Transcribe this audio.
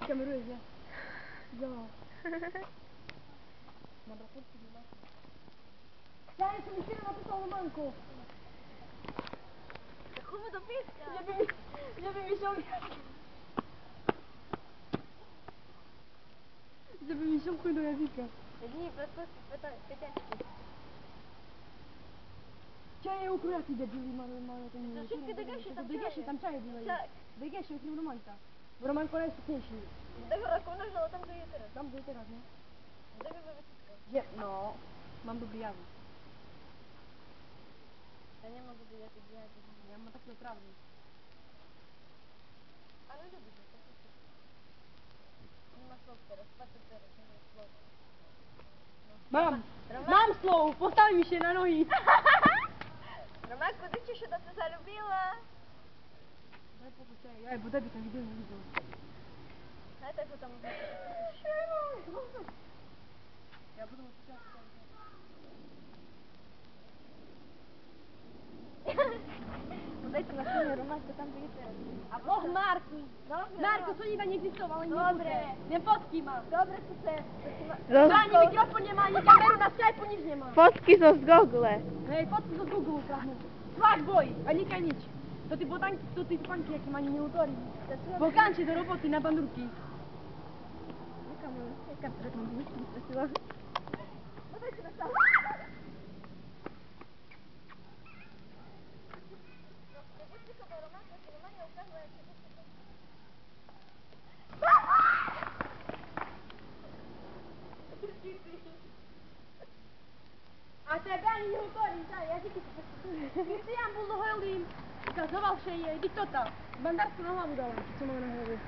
kamerujesz, nie? Jo. Dobra, fotki nie ma. Ja jeszcze mi się napisał na banku. Chumy do pieska. Żeby mi się... Żeby mi się chuj do języka. Nie, pytaczki. Čaje ukurati debili, malo to nie... To wszystkie degesie tam Degesie tam čaje bywají. Tak. Degesie okrem Romanka. Bo Romanko najvstupnější. Tego roku nažalo tam, kde je teraz. Tam, kde je teraz, ne? Tego we Wysoka. Je, no. Mám dobrý jazyk. Ja nie mogę wyjechać. Ja mam taki oprawny. Ale lubię to. Nie ma słów teraz. Patrzę teraz. Nie ma słów. Mam! Roman- Mam słów! Postawi mi się na nogi! Romanku, ty cię się do to zalubiła? Daj pokój, czekaj, ja bo debi ten wideo nie widzą. Ale tak, bo tam mówię. Ja budu uciekać. Daj to na stronie Romanku, tam gdzie je teraz. Och, Marku! Dobre, Marku, co nie egzystował, ale nie Dobre. Nie fotki ma. Dobre, super. Ani mikrofon nie ma, ani kamery na Skype'u, nic nie ma. Fotki są z Google. Hej, fotki do Google ukradną. Fuckboy, a nie nic. To ty panki, jakie ma nie utori. Bogancie do roboty na bandurki. Jaka reklama mnie straszyła? No dajcie na stałe. A тебе ani nie utori, daj, ja dzieci to Krystian Buldoholim kazował się jej, diktota. Bandarsko na hlavu dala, co má na hlavě.